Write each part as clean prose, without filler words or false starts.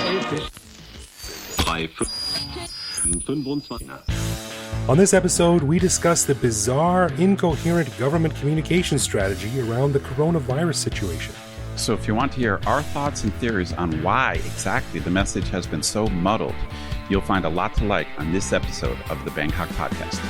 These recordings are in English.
On this episode, we discuss the bizarre, incoherent government communication strategy around the coronavirus situation. So if you want to hear our thoughts and theories on why exactly the message has been so muddled, you'll find a lot to like on this episode of the Bangkok Podcast.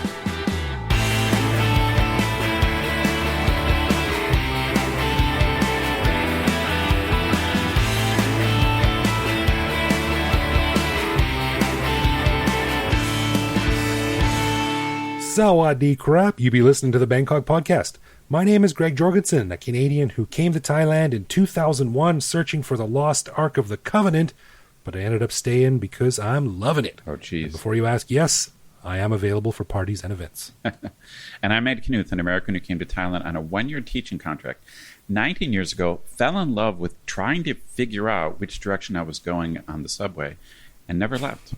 Sawadee crap, you be listening to the Bangkok Podcast. My name is Greg Jorgensen, a Canadian who came to Thailand in 2001 searching for the lost Ark of the Covenant, but I ended up staying because I'm loving it. Oh, geez. Before you ask, yes, I am available for parties and events. And I'm Ed Knuth, an American who came to Thailand on a one-year teaching contract. 19 years ago, fell in love with trying to figure out which direction I was going on the subway, and never left.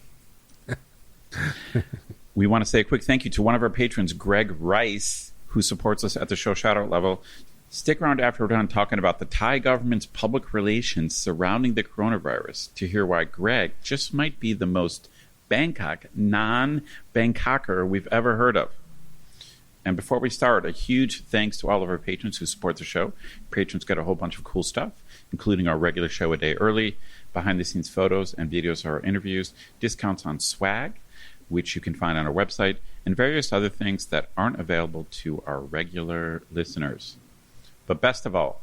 We want to say a quick thank you to one of our patrons, Greg Rice, who supports us at the show shoutout level. Stick around after we're done talking about the Thai government's public relations surrounding the coronavirus to hear why Greg just might be the most Bangkok non-Bangkoker we've ever heard of. And before we start, a huge thanks to all of our patrons who support the show. Patrons get a whole bunch of cool stuff, including our regular show a day early, behind-the-scenes photos and videos of our interviews, discounts on swag, which you can find on our website, and various other things that aren't available to our regular listeners. But best of all,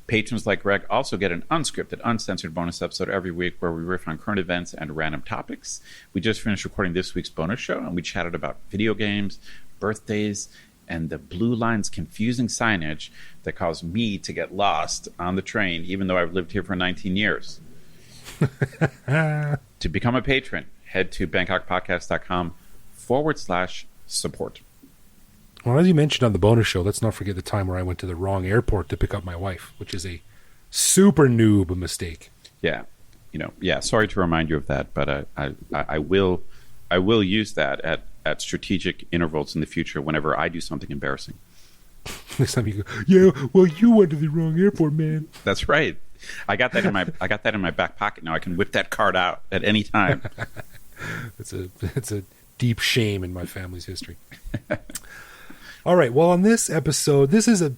patrons like Greg also get an unscripted, uncensored bonus episode every week where we riff on current events and random topics. We just finished recording this week's bonus show, and we chatted about video games, birthdays, and the Blue Line's confusing signage that caused me to get lost on the train, even though I've lived here for 19 years. To become a patron, head to bangkokpodcast.com/support. Well, as you mentioned on the bonus show, let's not forget the time where I went to the wrong airport to pick up my wife, which is a super noob mistake. Yeah. Sorry to remind you of that, but I will use that at strategic intervals in the future whenever I do something embarrassing. Next time you go, yeah, well, you went to the wrong airport, man. That's right. I got that in my back pocket. Now I can whip that card out at any time. It's a deep shame in my family's history. All right. Well, on this episode, this is a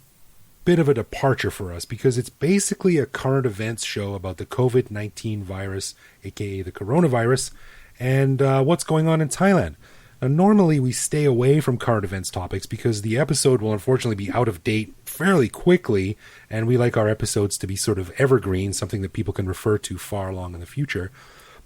bit of a departure for us because it's basically a current events show about the COVID-19 virus, aka the coronavirus, and what's going on in Thailand. Now, normally we stay away from current events topics because the episode will unfortunately be out of date fairly quickly, and we like our episodes to be sort of evergreen, something that people can refer to far along in the future.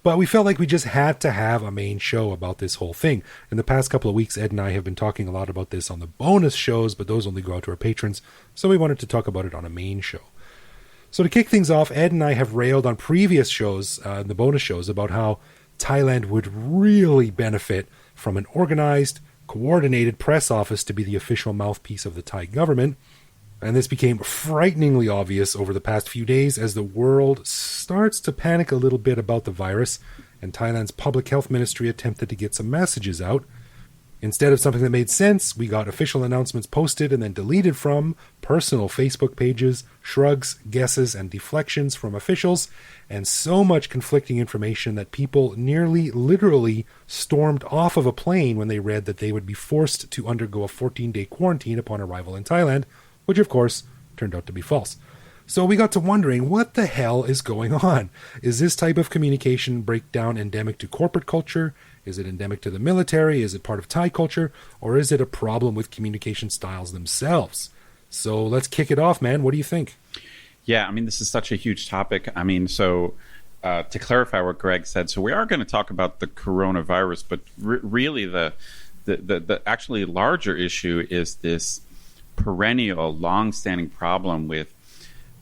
But we felt like we just had to have a main show about this whole thing. In the past couple of weeks, Ed and I have been talking a lot about this on the bonus shows, but those only go out to our patrons, so we wanted to talk about it on a main show. So to kick things off, Ed and I have railed on previous shows, the bonus shows, about how Thailand would really benefit from an organized, coordinated press office to be the official mouthpiece of the Thai government. And this became frighteningly obvious over the past few days as the world starts to panic a little bit about the virus, and Thailand's public health ministry attempted to get some messages out. Instead of something that made sense, we got official announcements posted and then deleted from personal Facebook pages, shrugs, guesses, and deflections from officials, and so much conflicting information that people nearly literally stormed off of a plane when they read that they would be forced to undergo a 14-day quarantine upon arrival in Thailand, which of course turned out to be false. So we got to wondering, what the hell is going on? Is this type of communication breakdown endemic to corporate culture? Is it endemic to the military? Is it part of Thai culture? Or is it a problem with communication styles themselves? So let's kick it off, man. What do you think? Yeah, I mean, this is such a huge topic. I mean, so to clarify what Greg said, so we are going to talk about the coronavirus, but really the actually larger issue is this perennial, long-standing problem with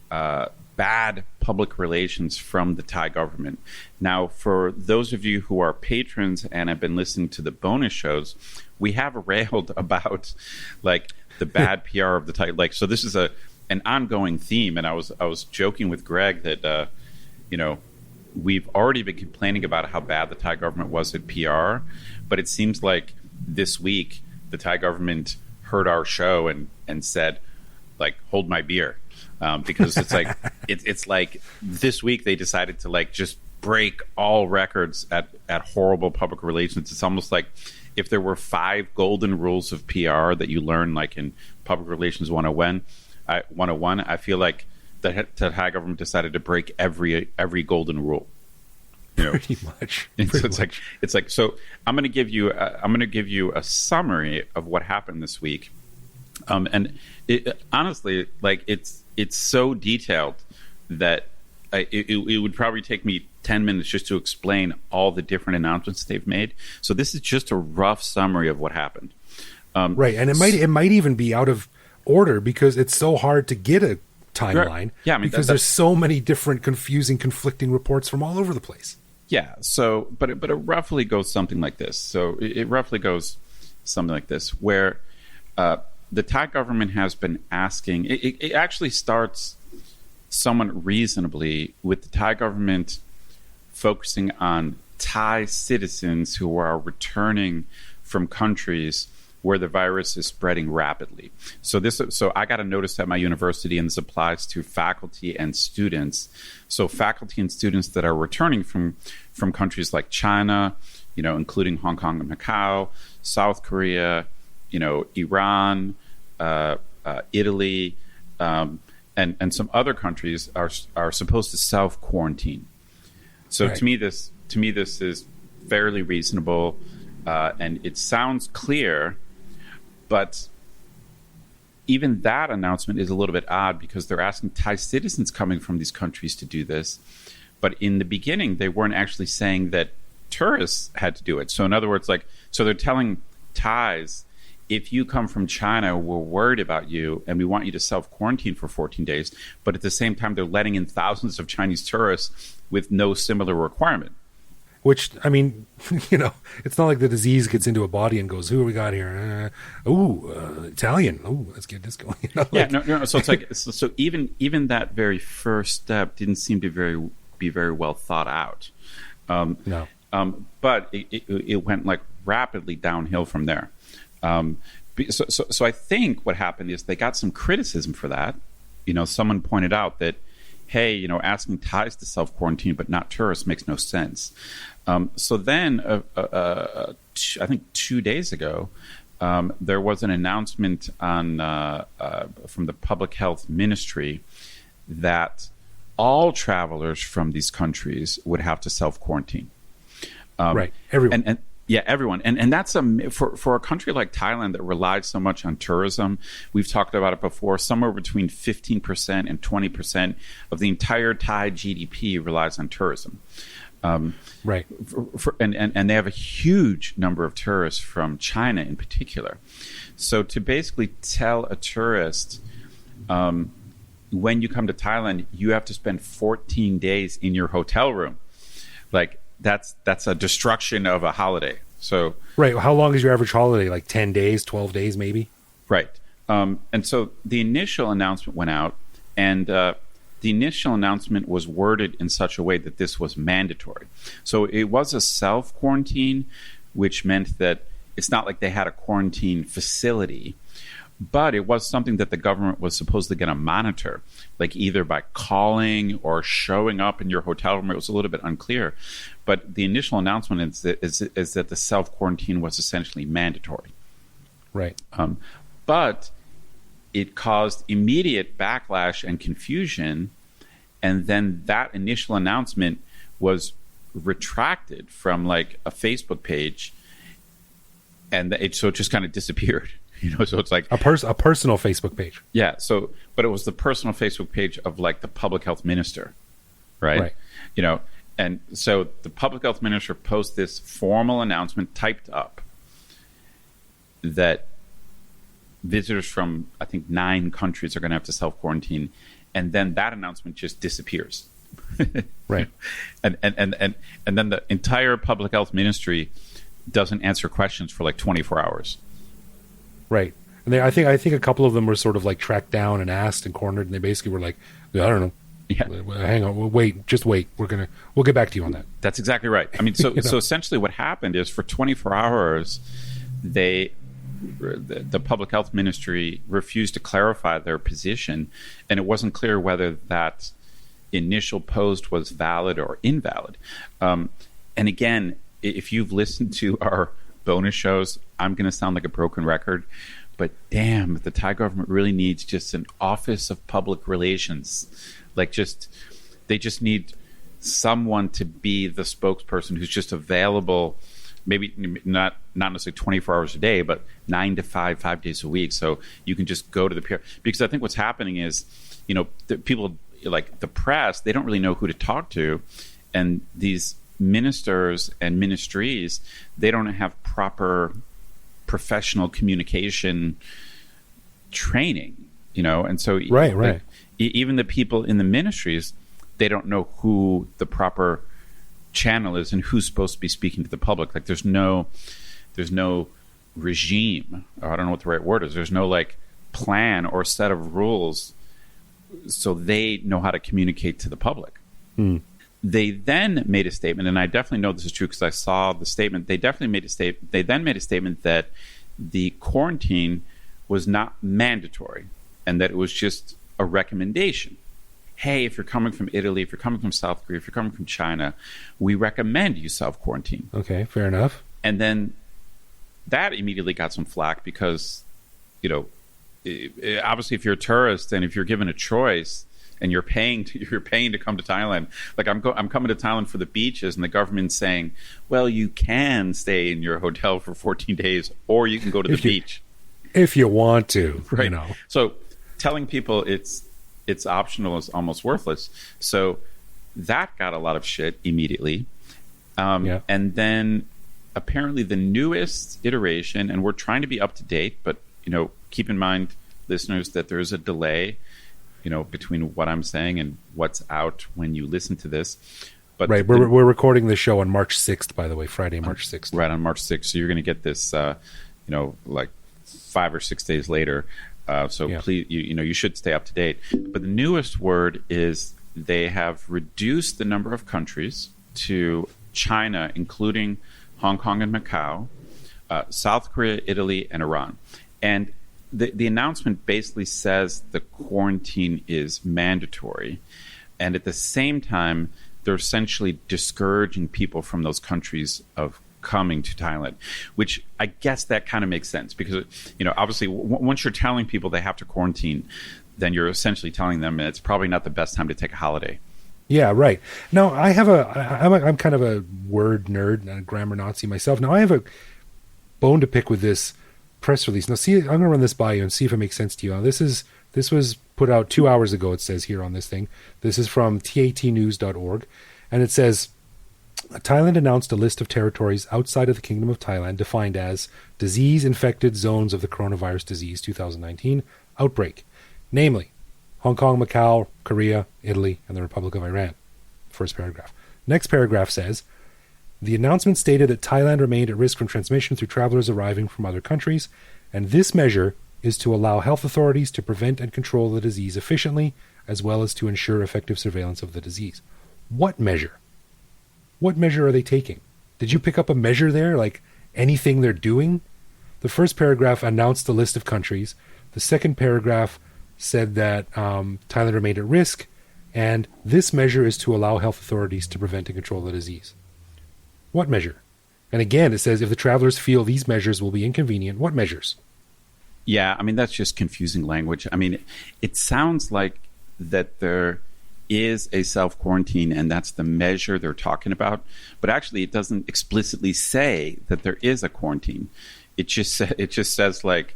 bad public relations from the Thai government. Now, for those of you who are patrons and have been listening to the bonus shows, we have railed about like the bad PR of the Thai. Like, so this is an ongoing theme, and I was joking with Greg that we've already been complaining about how bad the Thai government was at PR, but it seems like this week the Thai government heard our show and said, like, hold my beer. Because it's like it's like this week they decided to like just break all records at horrible public relations. It's almost like if there were 5 golden rules of PR that you learn like in public relations 101, I feel like the Thai government decided to break every golden rule. Pretty much. It's like so. I'm going to give you a summary of what happened this week, and honestly, like it's so detailed that it would probably take me 10 minutes just to explain all the different announcements they've made. So this is just a rough summary of what happened. Right, and it might even be out of order because it's so hard to get a timeline. Yeah, I mean, because there's so many different conflicting reports from all over the place. Yeah, so but it roughly goes something like this. So it roughly goes something like this, where the Thai government has been asking. It actually starts somewhat reasonably with the Thai government focusing on Thai citizens who are returning from countries where the virus is spreading rapidly. So I got a notice at my university, and this applies to faculty and students. So faculty and students that are returning from countries like China, including Hong Kong and Macau, South Korea, Iran, Italy, and some other countries are supposed to self-quarantine. So right. to me this is fairly reasonable, and it sounds clear. But even that announcement is a little bit odd because they're asking Thai citizens coming from these countries to do this. But in the beginning, they weren't actually saying that tourists had to do it. So in other words, so they're telling Thais, if you come from China, we're worried about you and we want you to self-quarantine for 14 days. But at the same time, they're letting in thousands of Chinese tourists with no similar requirement. Which, I mean, it's not like the disease gets into a body and goes, who we got here? Italian. Oh, let's get this going. No. So it's like, so even that very first step didn't seem to be very well thought out. No. But it went like rapidly downhill from there. So I think what happened is they got some criticism for that. Someone pointed out that, hey, asking Thais to self-quarantine but not tourists makes no sense. So then, I think 2 days ago, there was an announcement from the Public Health Ministry that all travelers from these countries would have to self-quarantine. Right, everyone. Yeah, everyone. And that's for a country like Thailand that relies so much on tourism. We've talked about it before. Somewhere between 15% and 20% of the entire Thai GDP relies on tourism. Right. And they have a huge number of tourists from China in particular. So to basically tell a tourist, when you come to Thailand, you have to spend 14 days in your hotel room. That's a destruction of a holiday. So right. How long is your average holiday? Like 10 days, 12 days, maybe? Right. And so the initial announcement went out, and the initial announcement was worded in such a way that this was mandatory. So it was a self-quarantine, which meant that it's not like they had a quarantine facility, but it was something that the government was supposedly going to monitor, like either by calling or showing up in your hotel room. It was a little bit unclear. But the initial announcement is that the self-quarantine was essentially mandatory. Right. But it caused immediate backlash and confusion, and then that initial announcement was retracted from like a Facebook page, and it just kind of disappeared. So it's like a personal Facebook page. Yeah. So, but it was the personal Facebook page of like the public health minister, right? And so the public health minister posts this formal announcement typed up that visitors from, I think, 9 countries are going to have to self-quarantine, and then that announcement just disappears. Right. And then the entire public health ministry doesn't answer questions for like 24 hours. Right. And I think a couple of them were sort of like tracked down and asked and cornered, and they basically were like, I don't know. Yeah. Hang on. Just wait. We'll get back to you on that. That's exactly right. I mean, so essentially what happened is for 24 hours, the public health ministry refused to clarify their position, and it wasn't clear whether that initial post was valid or invalid. And again, if you've listened to our bonus shows, I'm going to sound like a broken record, but damn, the Thai government really needs just an office of public relations. Like they just need someone to be the spokesperson who's just available, maybe not necessarily 24 hours a day, but 9 to 5, 5 days a week. So you can just go to the PR. Because I think what's happening is, the people like the press, they don't really know who to talk to. And these ministers and ministries, they don't have proper professional communication training, and so right. Even the people in the ministries, they don't know who the proper channel is and who's supposed to be speaking to the public. Like there's no regime, or I don't know what the right word is. There's no like plan or set of rules, so they know how to communicate to the public. They then made a statement, and I definitely know this is true because I saw the statement. They then made a statement that the quarantine was not mandatory and that it was just a recommendation. Hey, if you're coming from Italy, if you're coming from South Korea, if you're coming from China, we recommend you self-quarantine. Okay, fair enough. And then that immediately got some flack because, obviously if you're a tourist and if you're given a choice and you're paying to come to Thailand, like I'm coming to Thailand for the beaches, and the government's saying, well, you can stay in your hotel for 14 days or you can go to the beach. If you want to, right. So telling people it's optional is almost worthless. So that got a lot of shit immediately. And then apparently the newest iteration, and we're trying to be up to date, but keep in mind, listeners, that there's a delay between what I'm saying and what's out when you listen to this. But right, we're recording this show on March 6th, by the way, Friday, March 6th. Right, on March 6th. So you're going to get this, like 5 or 6 days later. Please, you should stay up to date. But the newest word is they have reduced the number of countries to China, including Hong Kong and Macau, South Korea, Italy, and Iran. And the announcement basically says the quarantine is mandatory. And at the same time, they're essentially discouraging people from those countries of coming to Thailand, which I guess that kind of makes sense because, obviously once you're telling people they have to quarantine, then you're essentially telling them it's probably not the best time to take a holiday. Yeah, right. Now, I'm kind of a word nerd and a grammar Nazi myself. Now, I have a bone to pick with this press release. Now, see, I'm going to run this by you and see if it makes sense to you. Now, this was put out 2 hours ago, it says here on this thing. This is from tatnews.org, and it says, Thailand announced a list of territories outside of the Kingdom of Thailand defined as disease-infected zones of the coronavirus disease 2019 outbreak, namely Hong Kong, Macau, Korea, Italy, and the Republic of Iran. First paragraph. Next paragraph says, the announcement stated that Thailand remained at risk from transmission through travelers arriving from other countries, and this measure is to allow health authorities to prevent and control the disease efficiently, as well as to ensure effective surveillance of the disease. What measure? What measure are they taking? Did you pick up a measure there, like anything they're doing? The first paragraph announced the list of countries. The second paragraph said that Thailand remained at risk, and this measure is to allow health authorities to prevent and control the disease. What measure? And again, it says if the travelers feel these measures will be inconvenient, what measures? Yeah, I mean, that's just confusing language. I mean, it sounds like that there is a self-quarantine and that's the measure they're talking about. But actually, it doesn't explicitly say that there is a quarantine. It just says like,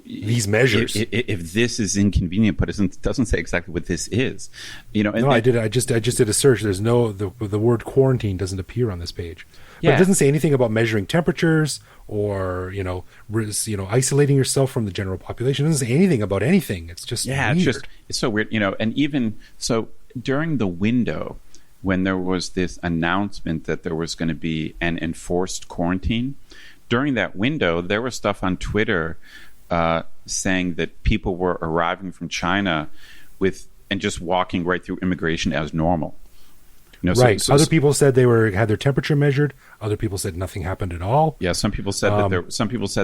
these measures. If this is inconvenient, but it doesn't say exactly what this is, I did. I just did a search. There's the word quarantine doesn't appear on this page. But Yeah. It doesn't say anything about measuring temperatures or isolating yourself from the general population. It doesn't say anything about anything. It's just weird. It's so weird. And even so, during the window when there was this announcement that there was going to be an enforced quarantine, during that window there was stuff on Twitter saying that people were arriving from China and just walking right through immigration as normal. Right. Other people said they had their temperature measured. Other people said nothing happened at all. Yeah. Some people said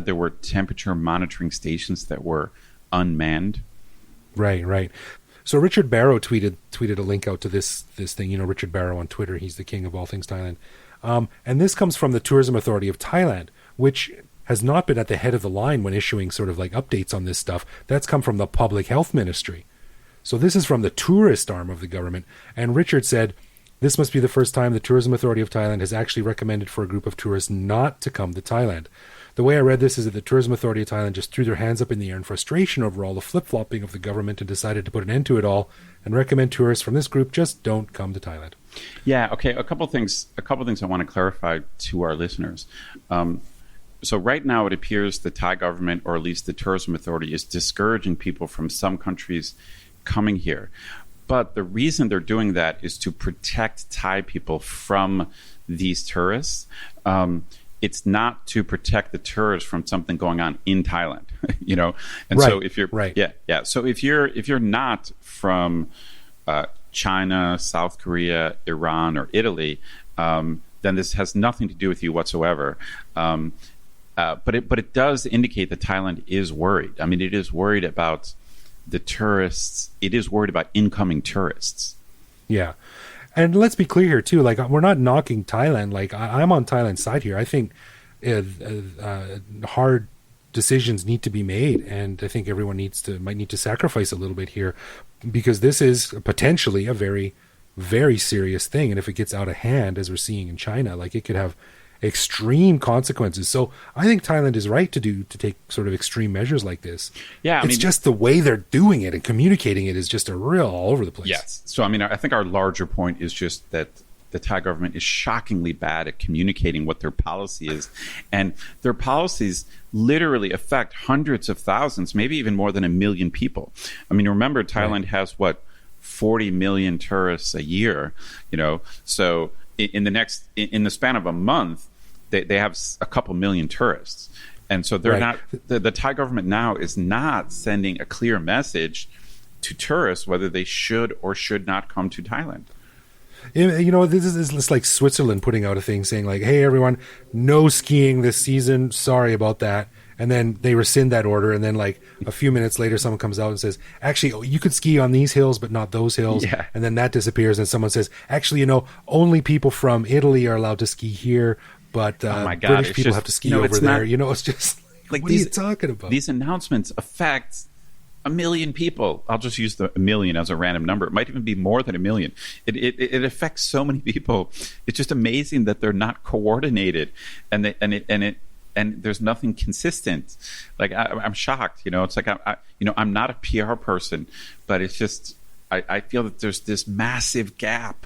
there were temperature monitoring stations that were unmanned. Right. So Richard Barrow tweeted a link out to this thing. Richard Barrow on Twitter, he's the king of all things Thailand. And this comes from the Tourism Authority of Thailand, which has not been at the head of the line when issuing sort of like updates on this stuff. That's come from the Public Health Ministry. So this is from the tourist arm of the government. And Richard said, this must be the first time the Tourism Authority of Thailand has actually recommended for a group of tourists not to come to Thailand. The way I read this is that the Tourism Authority of Thailand just threw their hands up in the air in frustration over all the flip-flopping of the government and decided to put an end to it all and recommend tourists from this group just don't come to Thailand. Yeah, okay, a couple things I want to clarify to our listeners. So right now it appears the Thai government, or at least the Tourism Authority, is discouraging people from some countries coming here. But the reason they're doing that is to protect Thai people from these tourists. It's not to protect the tourists from something going on in Thailand, And right, so if you're right, yeah. So if you're not from China, South Korea, Iran, or Italy, then this has nothing to do with you whatsoever. But it does indicate that Thailand is worried. I mean, it is worried about the tourists. It is worried about incoming tourists. Yeah. And let's be clear here too. Like, we're not knocking Thailand. Like, I'm on Thailand's side here. I think hard decisions need to be made, and I think everyone might need to sacrifice a little bit here, because this is potentially a very, very serious thing. And if it gets out of hand, as we're seeing in China, like, it could have extreme consequences. So I think Thailand is right to take sort of extreme measures like this. Yeah, it's just the way they're doing it and communicating it is just a real all over the place. Yes. So I think our larger point is just that the Thai government is shockingly bad at communicating what their policy is, and their policies literally affect hundreds of thousands, maybe even more than 1 million people. I mean, remember, Thailand has 40 million tourists a year. So in the span of a month, they have a couple million tourists. And so they're not, the Thai government now is not sending a clear message to tourists whether they should or should not come to Thailand. This is like Switzerland putting out a thing saying like, hey, everyone, no skiing this season. Sorry about that. And then they rescind that order. And then like a few minutes later, someone comes out and says, actually, you could ski on these hills, but not those hills. Yeah. And then that disappears. And someone says, actually, only people from Italy are allowed to ski here, but British people have to ski over there. It's just like what are you talking about? These announcements affect 1 million people. I'll just use the 1 million as a random number. It might even be more than 1 million. It affects so many people. It's just amazing that they're not coordinated, and there's nothing consistent. Like I'm shocked. It's like I'm not a PR person, but it's just I feel that there's this massive gap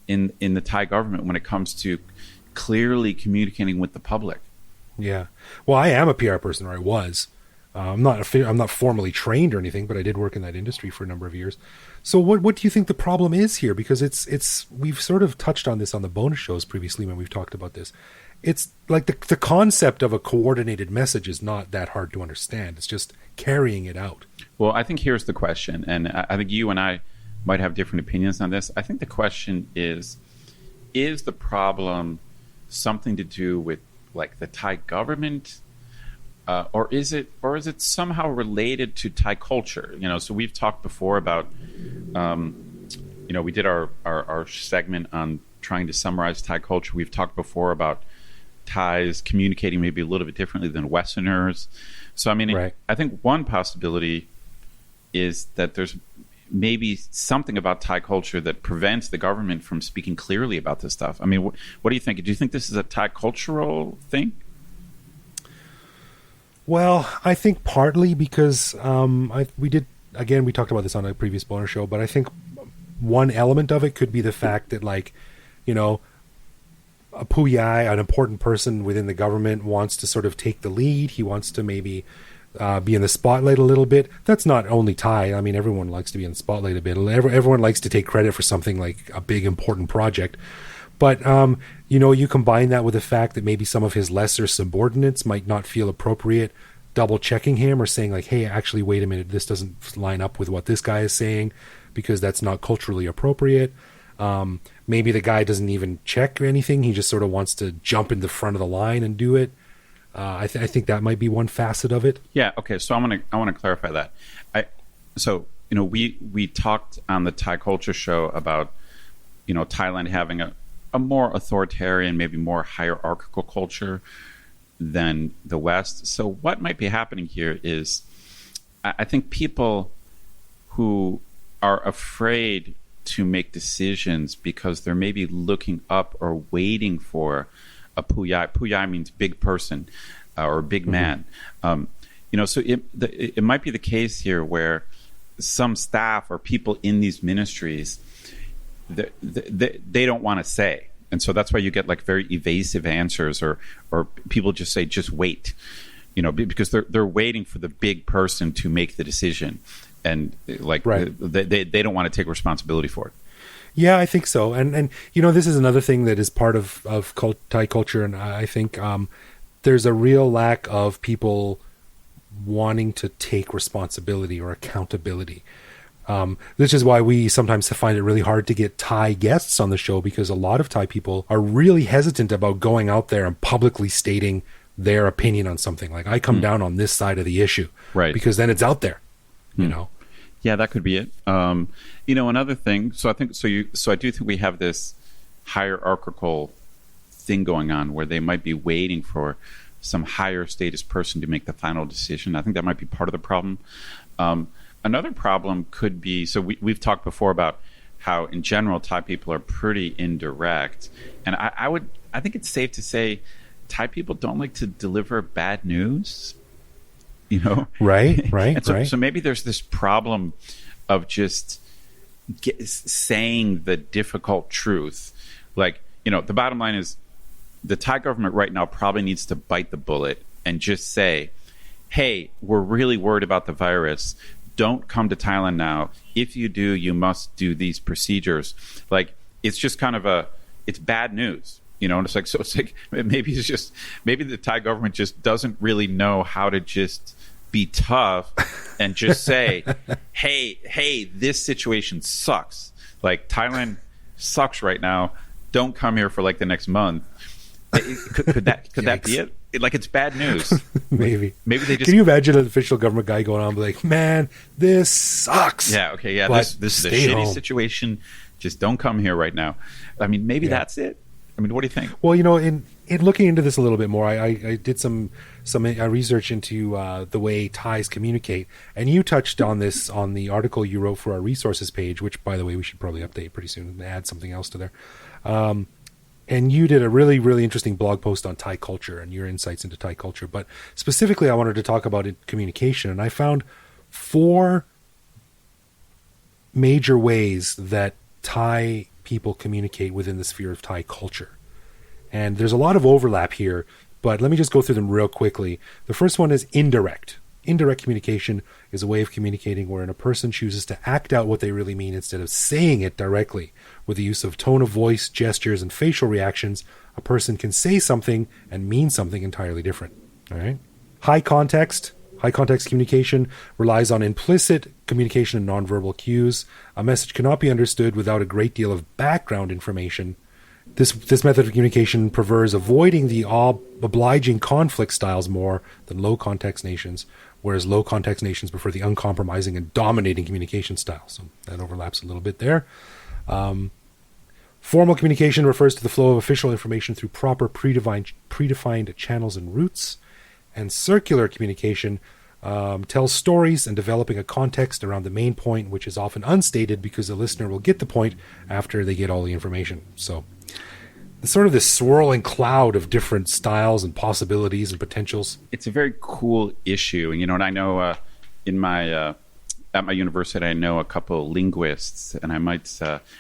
in the Thai government when it comes to clearly communicating with the public. Yeah. Well, I am a PR person, or I was. I'm not formally trained or anything, but I did work in that industry for a number of years. So what do you think the problem is here? Because it's we've sort of touched on this on the bonus shows previously when we've talked about this. It's like the concept of a coordinated message is not that hard to understand. It's just carrying it out. Well, I think here's the question, and I think you and I might have different opinions on this. I think the question is the problem something to do with like the Thai government? Or is it somehow related to Thai culture? So we've talked before about, we did our segment on trying to summarize Thai culture. We've talked before about Thais communicating maybe a little bit differently than Westerners. So, I think one possibility is that there's maybe something about Thai culture that prevents the government from speaking clearly about this stuff. I mean, what do you think? Do you think this is a Thai cultural thing? Well, I think partly because we talked about this on a previous bonus show, but I think one element of it could be the fact that, like, a puyai, an important person within the government, wants to sort of take the lead. He wants to maybe be in the spotlight a little bit. That's not only Thai. I mean, everyone likes to be in the spotlight a bit. Everyone likes to take credit for something like a big, important project. But, you combine that with the fact that maybe some of his lesser subordinates might not feel appropriate double checking him or saying like, hey, actually, wait a minute, this doesn't line up with what this guy is saying because that's not culturally appropriate. Maybe the guy doesn't even check or anything. He just sort of wants to jump in the front of the line and do it. I think that might be one facet of it. Yeah. Okay. So I want to clarify that. So we talked on the Thai Culture Show about, Thailand having a more authoritarian, maybe more hierarchical culture than the West. So what might be happening here is, I think people who are afraid to make decisions because they're maybe looking up or waiting for a puyai. Puyai means big person or big man. So it might be the case here where some staff or people in these ministries, they don't want to say. And so that's why you get like very evasive answers, or people just say, just wait, because they're waiting for the big person to make the decision. And like, right. They don't want to take responsibility for it. Yeah, I think so. And this is another thing that is part of Thai culture. And I think there's a real lack of people wanting to take responsibility or accountability. This is why we sometimes find it really hard to get Thai guests on the show, because a lot of Thai people are really hesitant about going out there and publicly stating their opinion on something. Like, I come down on this side of the issue, right? Because then it's out there, Yeah, that could be it. Another thing. So I think I do think we have this hierarchical thing going on where they might be waiting for some higher status person to make the final decision. I think that might be part of the problem. Another problem could be, so we've talked before about how in general Thai people are pretty indirect, and I think it's safe to say Thai people don't like to deliver bad news. Right. So maybe there's this problem of just saying the difficult truth. Like, the bottom line is the Thai government right now probably needs to bite the bullet and just say, hey, we're really worried about the virus. Don't come to Thailand now. If you do, you must do these procedures. Like, it's just kind of it's bad news. And it's like maybe the Thai government just doesn't really know how to just be tough and just say, hey, this situation sucks. Like, Thailand sucks right now. Don't come here for like the next month. Could that be it? Like, it's bad news. Maybe they just. Can you imagine an official government guy going on and be like, man, this sucks. Yeah. Okay. Yeah. This is a shitty situation. Just don't come here right now. I mean, maybe that's it. I mean, what do you think? Well, in looking into this a little bit more, I did some research into the way Thais communicate, and you touched on this on the article you wrote for our resources page, which, by the way, we should probably update pretty soon and add something else to there. And you did a really, really interesting blog post on Thai culture and your insights into Thai culture. But specifically, I wanted to talk about communication, and I found 4 major ways that Thai people communicate within the sphere of Thai culture. And there's a lot of overlap here, but let me just go through them real quickly. The first one is indirect. Indirect communication is a way of communicating wherein a person chooses to act out what they really mean instead of saying it directly. With the use of tone of voice, gestures, and facial reactions, a person can say something and mean something entirely different. All right. High context communication relies on implicit communication and nonverbal cues. A message cannot be understood without a great deal of background information. This method of communication prefers avoiding the obliging conflict styles more than low context nations, whereas low context nations prefer the uncompromising and dominating communication style. So that overlaps a little bit there. Formal communication refers to the flow of official information through proper predefined channels and routes. And circular communication tells stories and developing a context around the main point, which is often unstated because the listener will get the point after they get all the information. So it's sort of this swirling cloud of different styles and possibilities and potentials. It's a very cool issue. And, I know at my university, I know a couple of linguists, and I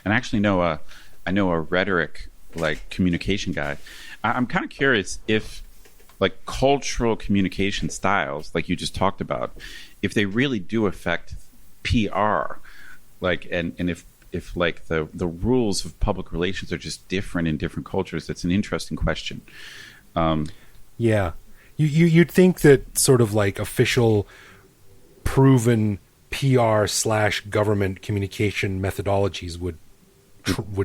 actually know a rhetoric, like, communication guy. I'm kind of curious if, like, cultural communication styles, like you just talked about, if they really do affect PR, like, and if like the rules of public relations are just different in different cultures. That's an interesting question. Yeah, you'd think that sort of like official, proven PR/government communication methodologies would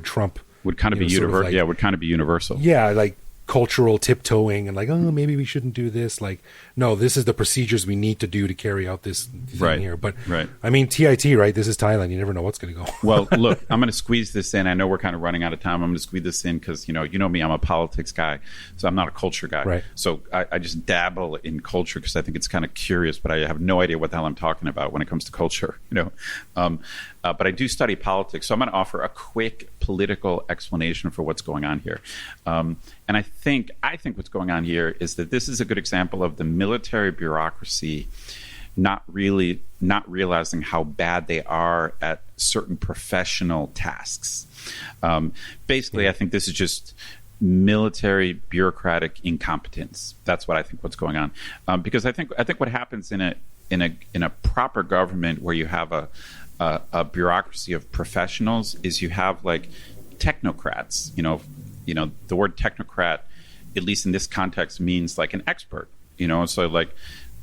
trump. Would kind of be universal. Yeah, would kind of be universal. Yeah, like cultural tiptoeing and like, oh, maybe we shouldn't do this. Like, no, this is the procedures we need to do to carry out this thing here. But I mean, TIT, right? This is Thailand. You never know what's going to go. Well, look, I'm going to squeeze this in. I know we're kind of running out of time. I'm going to squeeze this in because, you know me, I'm a politics guy. So I'm not a culture guy. Right. So I just dabble in culture because I think it's kind of curious, but I have no idea what the hell I'm talking about when it comes to culture, but I do study politics. So I'm going to offer a quick political explanation for what's going on here. And I think what's going on here is that this is a good example of the military bureaucracy not realizing how bad they are at certain professional tasks. Basically, I think this is just military bureaucratic incompetence. That's what I think what's going on. Because I think what happens in a proper government where you have a bureaucracy of professionals is you have like technocrats. The word technocrat, at least in this context, means like an expert. So like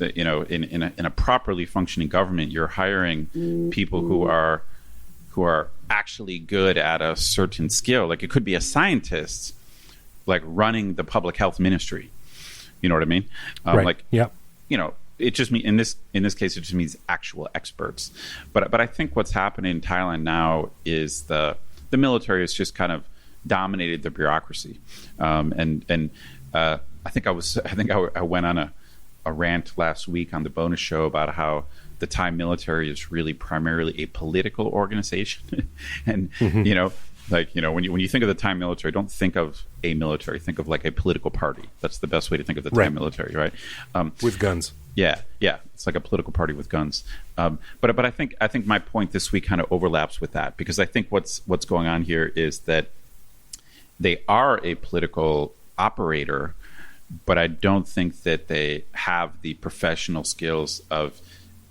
in a properly functioning government, you're hiring people who are actually good at a certain skill. Like it could be a scientist, like running the public health ministry. You know what I mean? Right. Like, yeah. It just means in this case, it just means actual experts. But I think what's happening in Thailand now is the military has just kind of dominated the bureaucracy. I think I went on a rant last week on the bonus show about how the Thai military is really primarily a political organization. And, when you think of the Thai military, don't think of a military, think of like a political party. That's the best way to think of the Thai military, right? With guns. Yeah. It's like a political party with guns. But I think my point this week kind of overlaps with that, because I think what's going on here is that they are a political operator, but I don't think that they have the professional skills of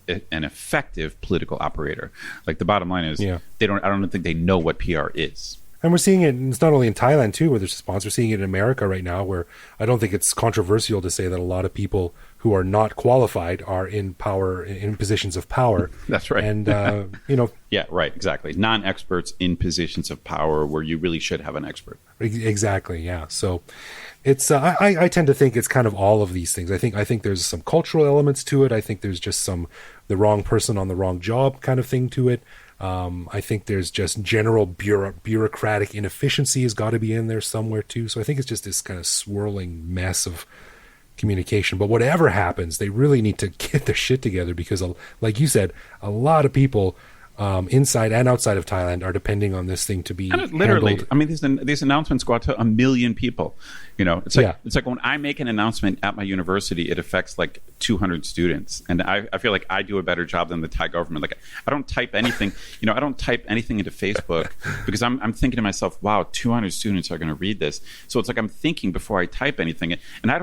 an effective political operator. Like the bottom line is, I don't think they know what PR is. And we're seeing it, and it's not only in Thailand too, where there's a response. We're seeing it in America right now, where I don't think it's controversial to say that a lot of people who are not qualified are in power, in positions of power. That's right. And, Yeah, right, exactly. Non-experts in positions of power where you really should have an expert. Exactly, yeah. So it's, I tend to think it's kind of all of these things. I think there's some cultural elements to it. I think there's just the wrong person on the wrong job kind of thing to it. I think there's just general bureaucratic inefficiency has got to be in there somewhere too. So I think it's just this kind of swirling mess of communication. But whatever happens, they really need to get their shit together, because, like you said, a lot of people inside and outside of Thailand are depending on this thing to be literally handled. I mean, these announcements go out to 1 million people. It's like when I make an announcement at my university, it affects like 200 students, and I feel like I do a better job than the Thai government. Like I don't type anything I don't type anything into Facebook because I'm thinking to myself, wow, 200 students are going to read this. So it's like I'm thinking before I type anything, and I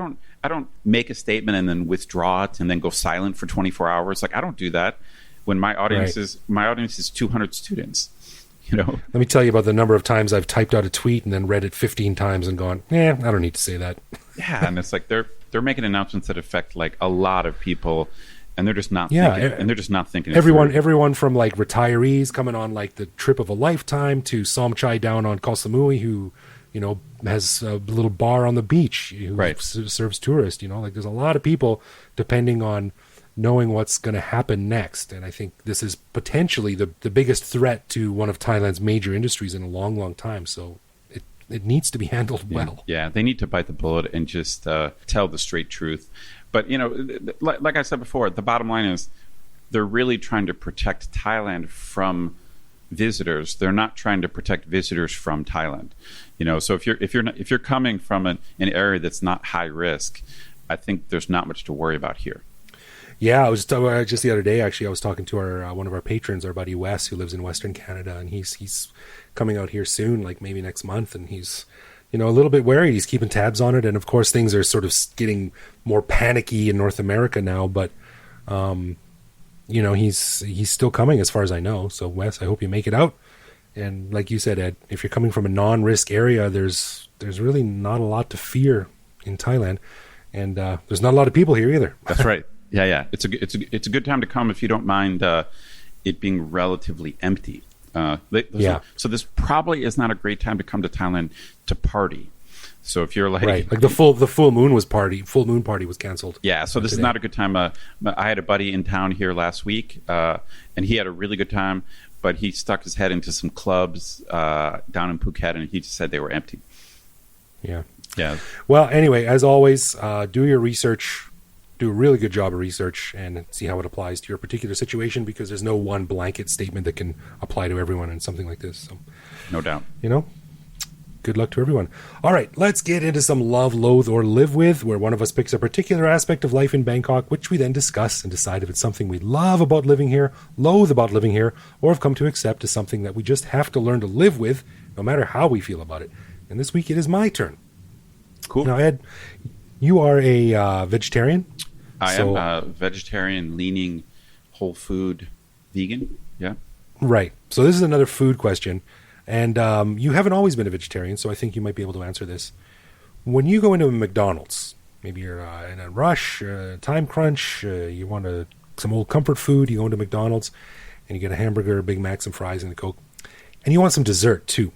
don't make a statement and then withdraw it and then go silent for 24 hours. Like I don't do that when my audience is 200 students. Let me tell you about the number of times I've typed out a tweet and then read it 15 times and gone, I don't need to say that. Yeah, and it's like they're making announcements that affect like a lot of people, and they're just not thinking. And they're just not thinking. Everyone from like retirees coming on like the trip of a lifetime to Somchai down on Koh Samui, who has a little bar on the beach, who serves tourists. Like there's a lot of people depending on knowing what's going to happen next. And I think this is potentially the biggest threat to one of Thailand's major industries in a long, long time. So it needs to be handled well. Yeah, they need to bite the bullet and just tell the straight truth. But, like I said before, the bottom line is they're really trying to protect Thailand from visitors. They're not trying to protect visitors from Thailand. So if you're coming from an area that's not high risk, I think there's not much to worry about here. Yeah, I was just the other day. Actually, I was talking to our one of our patrons, our buddy Wes, who lives in Western Canada, and he's coming out here soon, like maybe next month, and he's a little bit worried. He's keeping tabs on it, and of course, things are sort of getting more panicky in North America now. But he's still coming, as far as I know. So, Wes, I hope you make it out. And like you said, Ed, if you're coming from a non-risk area, there's really not a lot to fear in Thailand, and there's not a lot of people here either. That's right. Yeah. It's a good time to come if you don't mind it being relatively empty. So this probably is not a great time to come to Thailand to party. So if you're like right, like the full moon party was canceled. Yeah, so this is not a good time. I had a buddy in town here last week, and he had a really good time, but he stuck his head into some clubs down in Phuket, and he just said they were empty. Yeah. Yeah. Well, anyway, as always, do your research. Do a really good job of research and see how it applies to your particular situation, because there's no one blanket statement that can apply to everyone in something like this. So, no doubt. Good luck to everyone. All right, let's get into some love, loathe, or live with, where one of us picks a particular aspect of life in Bangkok, which we then discuss and decide if it's something we love about living here, loathe about living here, or have come to accept as something that we just have to learn to live with, no matter how we feel about it. And this week it is my turn. Cool. Now, Ed, you are a vegetarian. I am a vegetarian, leaning, whole food, vegan. Yeah. Right. So this is another food question. And you haven't always been a vegetarian, so I think you might be able to answer this. When you go into a McDonald's, maybe you're in a rush, time crunch, you want some old comfort food, you go into McDonald's, and you get a hamburger, a Big Mac, some fries, and a Coke. And you want some dessert, too.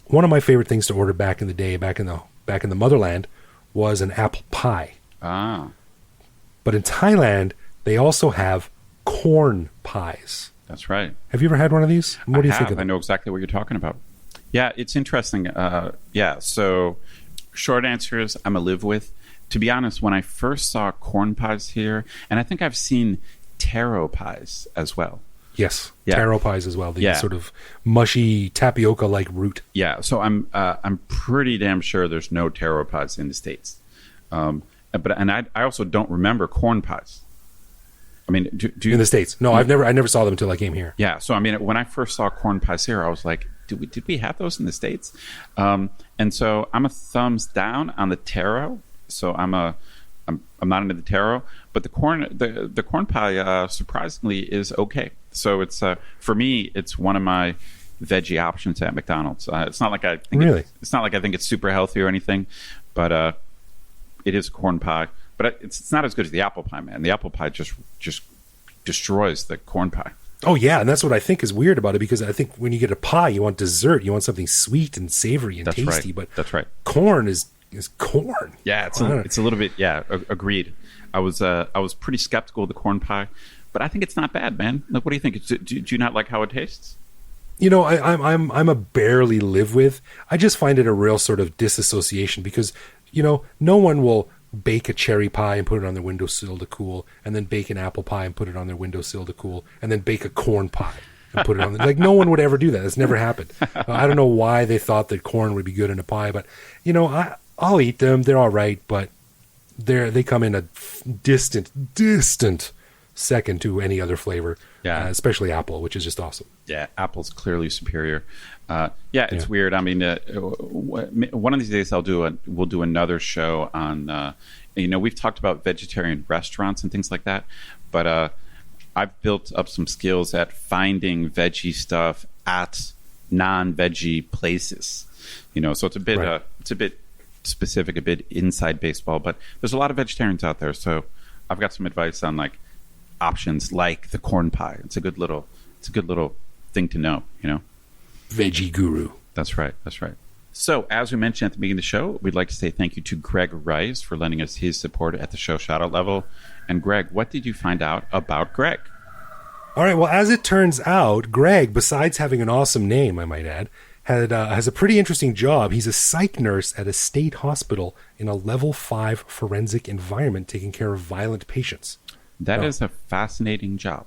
One of my favorite things to order back in the day, back in the motherland, was an apple pie. Ah. But in Thailand, they also have corn pies. That's right. Have you ever had one of these? What do you think of them? I know exactly what you're talking about. Yeah, it's interesting. So short answer is I'm a live with. To be honest, when I first saw corn pies here, and I think I've seen taro pies as well. Yes, yeah. Taro pies as well. The sort of mushy tapioca-like root. Yeah, so I'm pretty damn sure there's no taro pies in the States. But I also don't remember corn pies. I mean, do you, in the States? No, I never saw them until I came here. Yeah, so I mean, when I first saw corn pies here, I was like, did we have those in the States? And so I'm a thumbs down on the taro. So I'm not into the taro, but the corn pie surprisingly is okay. So it's for me, it's one of my veggie options at McDonald's. It's not like I think it's not like I think it's super healthy or anything, but it is corn pie. But it's not as good as the apple pie, man. The apple pie just destroys the corn pie. Oh, yeah, and that's what I think is weird about it, because I think when you get a pie, you want dessert. You want something sweet and savory and tasty. Right. But that's right. Corn is corn. Yeah, it's a little bit, agreed. I was pretty skeptical of the corn pie, but I think it's not bad, man. Like, what do you think? Do you not like how it tastes? I'm a barely live with. I just find it a real sort of disassociation, because, no one will bake a cherry pie and put it on their windowsill to cool, and then bake an apple pie and put it on their windowsill to cool, and then bake a corn pie and put it on like, no one would ever do that. It's never happened. I don't know why they thought that corn would be good in a pie, but I'll eat them. They're all right, but they come in a distant second to any other flavor. Yeah, especially apple, which is just awesome. Yeah, apple's clearly superior. It's weird. I mean, one of these days we'll do another show on. We've talked about vegetarian restaurants and things like that, but I've built up some skills at finding veggie stuff at non-veggie places. So it's a bit specific, a bit inside baseball, but there's a lot of vegetarians out there. So I've got some advice on like options like the corn pie. It's a good little thing to know. Veggie guru. That's right. So, as we mentioned at the beginning of the show, we'd like to say thank you to Greg Rice for lending us his support at the show shoutout level. And Greg, what did you find out about Greg? All right. Well, as it turns out, Greg, besides having an awesome name, I might add, has a pretty interesting job. He's a psych nurse at a state hospital in a level 5 forensic environment, taking care of violent patients. That is a fascinating job.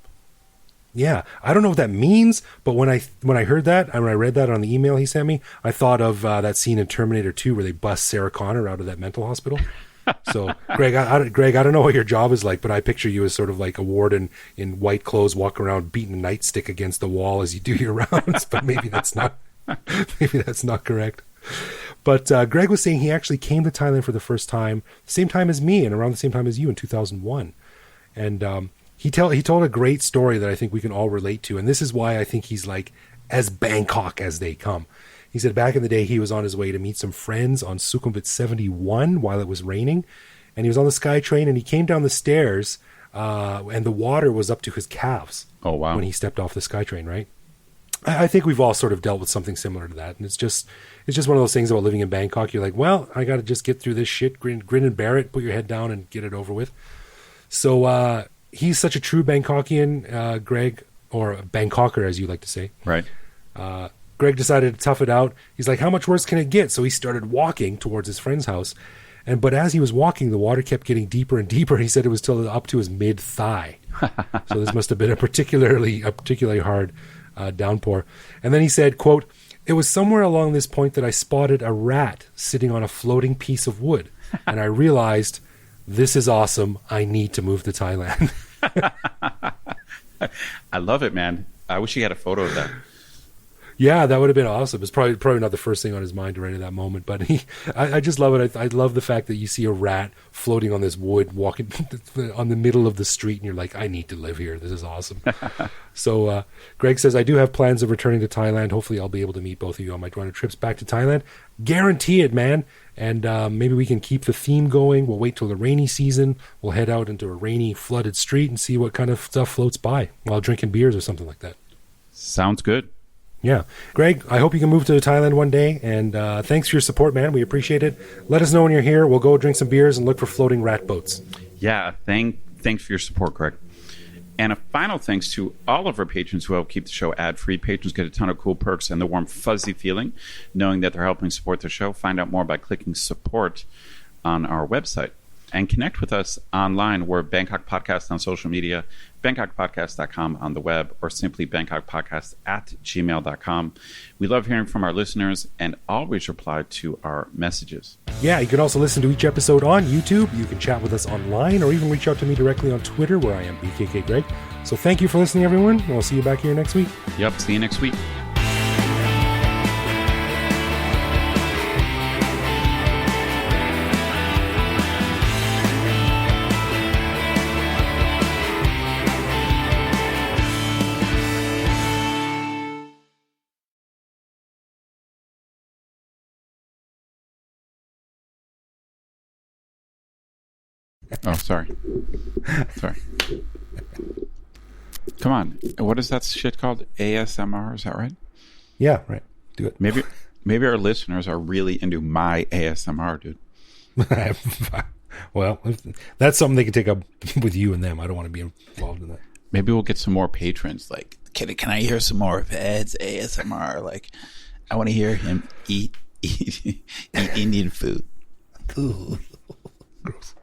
Yeah, I don't know what that means, but when I heard that, and when I read that on the email he sent me, I thought of that scene in Terminator 2 where they bust Sarah Connor out of that mental hospital. So, Greg, I don't know what your job is like, but I picture you as sort of like a warden in white clothes, walking around beating a nightstick against the wall as you do your rounds. But maybe that's not correct. But Greg was saying he actually came to Thailand for the first time, same time as me, and around the same time as you in 2001, and He told a great story that I think we can all relate to, and this is why I think he's like as Bangkok as they come. He said back in the day he was on his way to meet some friends on Sukhumvit 71 while it was raining, and he was on the SkyTrain, and he came down the stairs, and the water was up to his calves. Oh, wow. When he stepped off the SkyTrain, right? I think we've all sort of dealt with something similar to that. And it's just one of those things about living in Bangkok. You're like, well, I got to just get through this shit, grin and bear it, put your head down and get it over with. So he's such a true Bangkokian, Greg, or Bangkoker, as you like to say. Right. Greg decided to tough it out. He's like, how much worse can it get? So he started walking towards his friend's house. But as he was walking, the water kept getting deeper and deeper. He said it was till up to his mid-thigh. So this must have been a particularly hard downpour. And then he said, quote, it was somewhere along this point that I spotted a rat sitting on a floating piece of wood. And I realized, this is awesome. I need to move to Thailand. I love it, man. I wish he had a photo of that. Yeah, that would have been awesome. It's probably not the first thing on his mind right at that moment, but I just love it. I love the fact that you see a rat floating on this wood, walking on the middle of the street, and you're like, I need to live here. This is awesome. So Greg says, I do have plans of returning to Thailand. Hopefully I'll be able to meet both of you on my 200 trips back to Thailand. Guarantee it, man. And maybe we can keep the theme going. We'll wait till the rainy season. We'll head out into a rainy, flooded street and see what kind of stuff floats by while drinking beers or something like that. Sounds good. Yeah. Greg, I hope you can move to Thailand one day, and thanks for your support, man. We appreciate it. Let us know when you're here. We'll go drink some beers and look for floating rat boats. Yeah, thanks for your support, Greg. And a final thanks to all of our patrons who help keep the show ad-free. Patrons get a ton of cool perks and the warm, fuzzy feeling knowing that they're helping support the show. Find out more by clicking support on our website. And connect with us online. We're Bangkok Podcast on social media, bangkokpodcast.com on the web, or simply bangkokpodcast@gmail.com. We love hearing from our listeners and always reply to our messages. Yeah, you can also listen to each episode on YouTube. You can chat with us online or even reach out to me directly on Twitter, where I am BKK Greg. So thank you for listening, everyone. And we'll see you back here next week. Yep, see you next week. Oh, sorry. Come on. What is that shit called? ASMR? Is that right? Yeah, right. Do it. Maybe our listeners are really into my ASMR, dude. Well, that's something they can take up with you and them. I don't want to be involved in that. Maybe we'll get some more patrons. Like, can I hear some more of Ed's ASMR? Like, I want to hear him eat Indian food. Ooh. Gross.